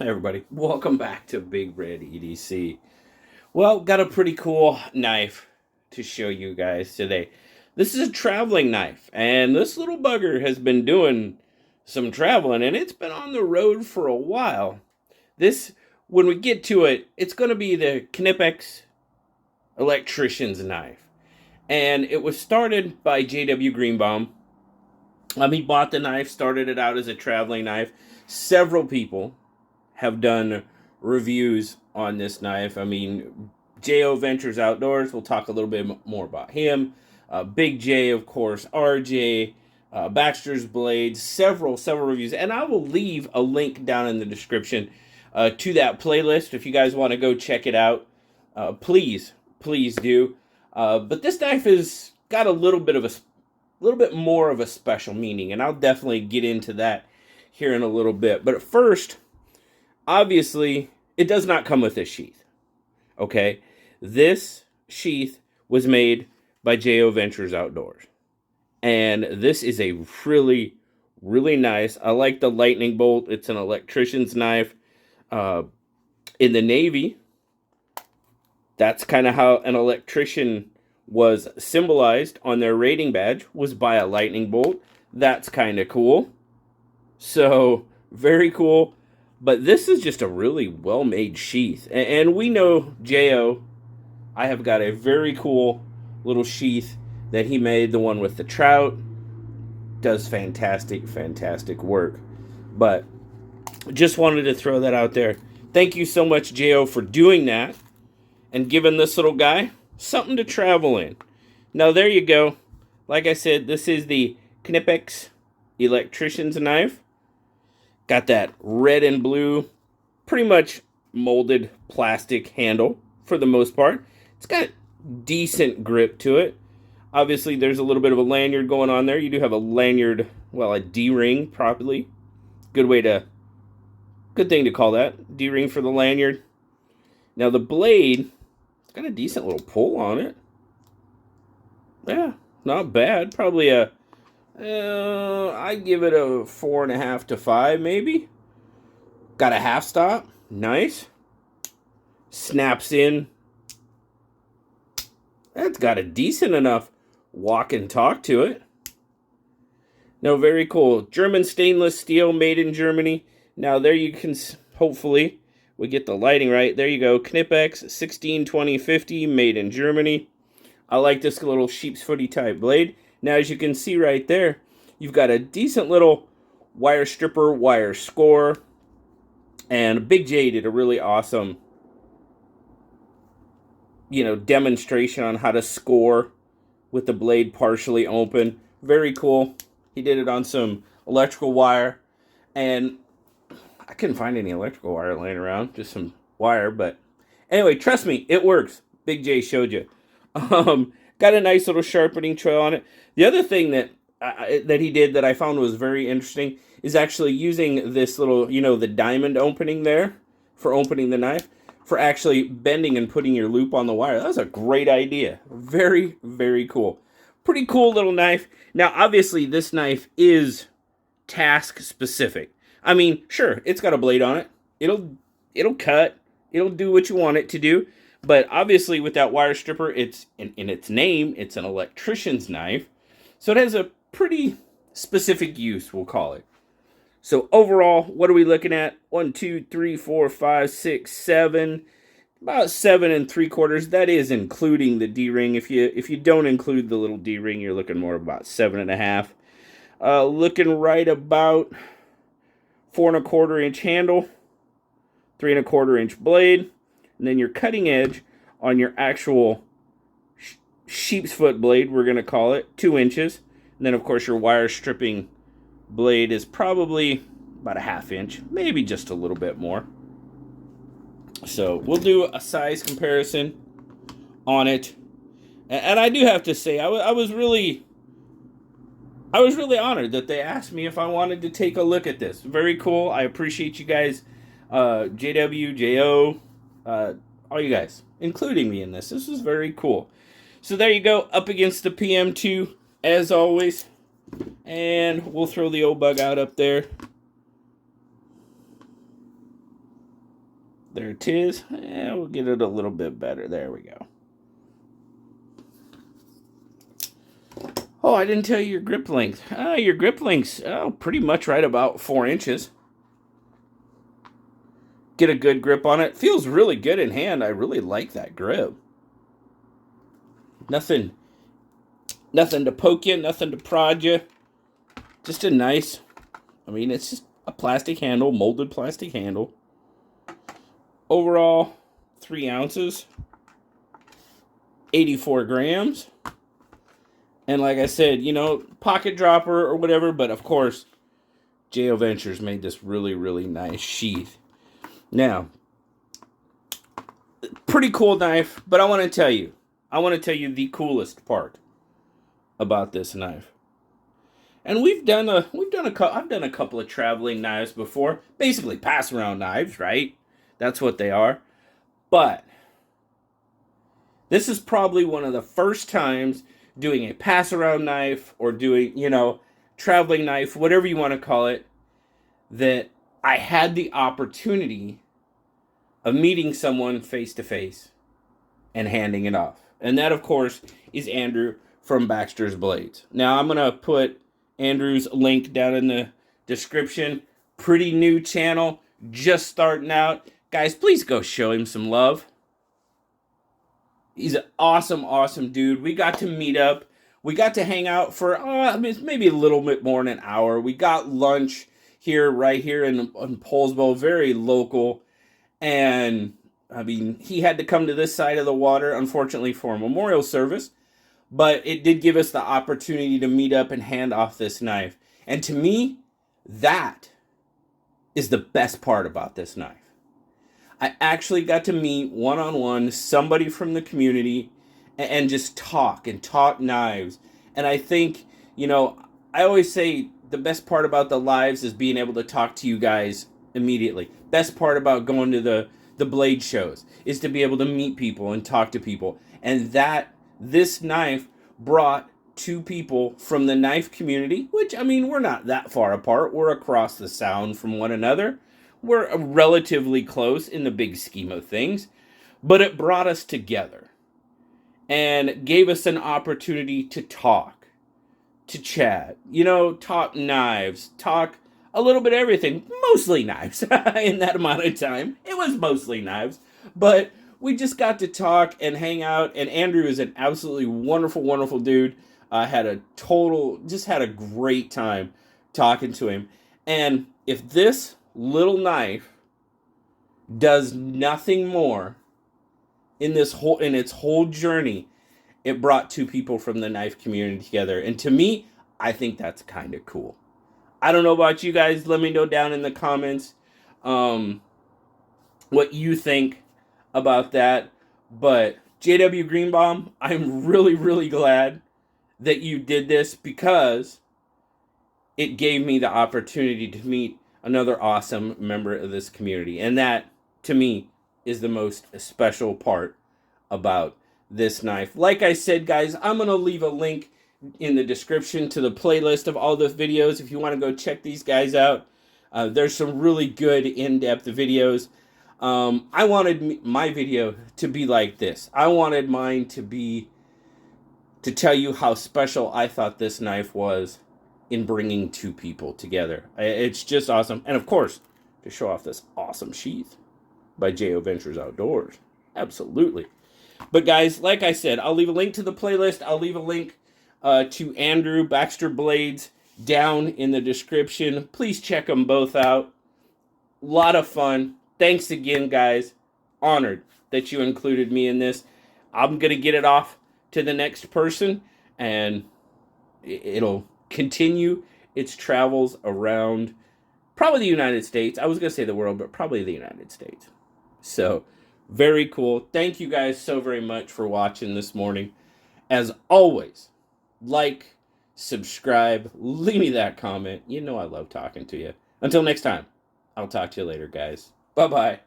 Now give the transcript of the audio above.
Hey everybody, welcome back to BigRedEDC. Well, got a pretty cool knife to show you guys today. This is a traveling knife, and this little bugger has been doing some traveling, and it's been on the road for a while. This, when we get to it, it's going to be the Knipex Electricians knife. And it was started by J.W. Greenbaum. He bought the knife, started it out as a traveling knife. Several people have done reviews on this knife. I mean, J.O. Ventures Outdoors, we'll talk a little bit more about him. Big J, of course, RJ, Baxter's Blades, several reviews. And I will leave a link down in the description to that playlist. If you guys want to go check it out, please do. But this knife has got a little bit more of a special meaning, and I'll definitely get into that here in a little bit. But at first, obviously, it does not come with this sheath, okay? This sheath was made by J.O. Ventures Outdoors, and this is a really, really nice. I like the lightning bolt. It's an electrician's knife. In the Navy, that's kind of how an electrician was symbolized on their rating badge, was by a lightning bolt. That's kind of cool. So, very cool. But this is just a really well-made sheath. And we know J.O. I have got a very cool little sheath that he made, the one with the trout. Does fantastic work. But just wanted to throw that out there. Thank you so much, J.O., for doing that and giving this little guy something to travel in. Now, there you go. Like I said, this is the Knipex Electrician's knife. Got that red and blue, pretty much molded plastic handle for the most part. It's got decent grip to it. Obviously, there's a little bit of a lanyard going on there. You do have a lanyard, well, a D-ring, probably. Good thing to call that. D-ring for the lanyard. Now, the blade, it's got a decent little pull on it. Yeah, not bad. Probably a I give it a 4.5 to 5, maybe. Got a half stop. Nice. Snaps in. That's got a decent enough walk and talk to it. No, very cool. German stainless steel, made in Germany. Now, there you can, hopefully, we get the lighting right. There you go. Knipex 16-20-50, made in Germany. I like this little sheep's footy type blade. Now, as you can see right there, you've got a decent little wire stripper, wire score. And Big J did a really awesome, demonstration on how to score with the blade partially open. Very cool. He did it on some electrical wire. And I couldn't find any electrical wire laying around, just some wire. But anyway, trust me, it works. Big J showed you. Got a nice little sharpening trail on it. The other thing that he did that I found was very interesting is actually using this little, the diamond opening there for opening the knife, for actually bending and putting your loop on the wire. That was a great idea. Very, very cool. Pretty cool little knife. Now, obviously, this knife is task specific. I mean, sure, it's got a blade on it. It'll cut. It'll do what you want it to do. But obviously, with that wire stripper, it's in its name, it's an electrician's knife. So it has a pretty specific use, we'll call it. So overall, what are we looking at? 1, 2, 3, 4, 5, 6, 7. About 7 3/4. That is including the D-ring. If you don't include the little D-ring, you're looking more about 7.5. Looking right about 4 1/4 inch handle, 3 1/4 inch blade. And then your cutting edge on your actual sheep's foot blade, we're going to call it, 2 inches. And then, of course, your wire stripping blade is probably about a 1/2 inch, maybe just a little bit more. So we'll do a size comparison on it. And I do have to say, I was really honored that they asked me if I wanted to take a look at this. Very cool. I appreciate you guys, JW, JO, all you guys, including me in this. This is very cool. So there you go, up against the PM2, as always. And we'll throw the old bug out up there. There it is. We'll get it a little bit better. There we go. Oh, I didn't tell you your grip length. Your grip length's pretty much right about 4 inches. Get a good grip on it. Feels really good in hand. I really like that grip. Nothing to poke you, nothing to prod you. Just a nice, it's just a plastic handle, molded plastic handle. Overall, 3 ounces, 84 grams. And like I said, pocket dropper or whatever, but of course, J.O. Ventures made this really, really nice sheath. Now, pretty cool knife, but I want to tell you the coolest part about this knife. And I've done a couple of traveling knives before, basically pass around knives, right? That's what they are. But this is probably one of the first times doing a pass around knife or doing, traveling knife, whatever you want to call it, that I had the opportunity of meeting someone face to face and handing it off. And that, of course, is Andrew from Baxter's Blades. Now, I'm going to put Andrew's link down in the description. Pretty new channel, just starting out. Guys, please go show him some love. He's an awesome, awesome dude. We got to meet up. We got to hang out for maybe a little bit more than an hour. We got lunch right here in Poulsbo, very local. And, he had to come to this side of the water, unfortunately, for a memorial service. But it did give us the opportunity to meet up and hand off this knife. And to me, that is the best part about this knife. I actually got to meet one-on-one somebody from the community and just talk knives. And I think, I always say the best part about the lives is being able to talk to you guys immediately. Best part about going to the blade shows is to be able to meet people and talk to people. And this knife brought 2 people from the knife community, which, we're not that far apart. We're across the sound from one another. We're relatively close in the big scheme of things, but it brought us together and gave us an opportunity to talk, to chat, talk knives, talk a little bit of everything, mostly knives. In that amount of time, it was mostly knives, but we just got to talk and hang out, and Andrew is an absolutely wonderful, wonderful dude. Had a great time talking to him. And if this little knife does nothing more in its whole journey, it brought 2 people from the knife community together. And to me, I think that's kind of cool. I don't know about you guys. Let me know down in the comments what you think about that. But JW Greenbaum, I'm really, really glad that you did this, because it gave me the opportunity to meet another awesome member of this community. And that, to me, is the most special part about this knife. Like I said, guys, I'm going to leave a link in the description to the playlist of all the videos if you want to go check these guys out. There's some really good in-depth videos. I wanted my video to be like this. I wanted mine to tell you how special I thought this knife was in bringing 2 people together. It's just awesome. And of course, to show off this awesome sheath by J.O. Ventures Outdoors. Absolutely. But guys, like I said, I'll leave a link to the playlist. I'll leave a link to Andrew Baxter Blades down in the description. Please check them both out. A lot of fun. Thanks again, guys. Honored that you included me in this. I'm going to get it off to the next person, and it'll continue its travels around probably the United States. I was going to say the world, but probably the United States. So, very cool. Thank you guys so very much for watching this morning. As always, like, subscribe, leave me that comment. You know I love talking to you. Until next time, I'll talk to you later, guys. Bye-bye.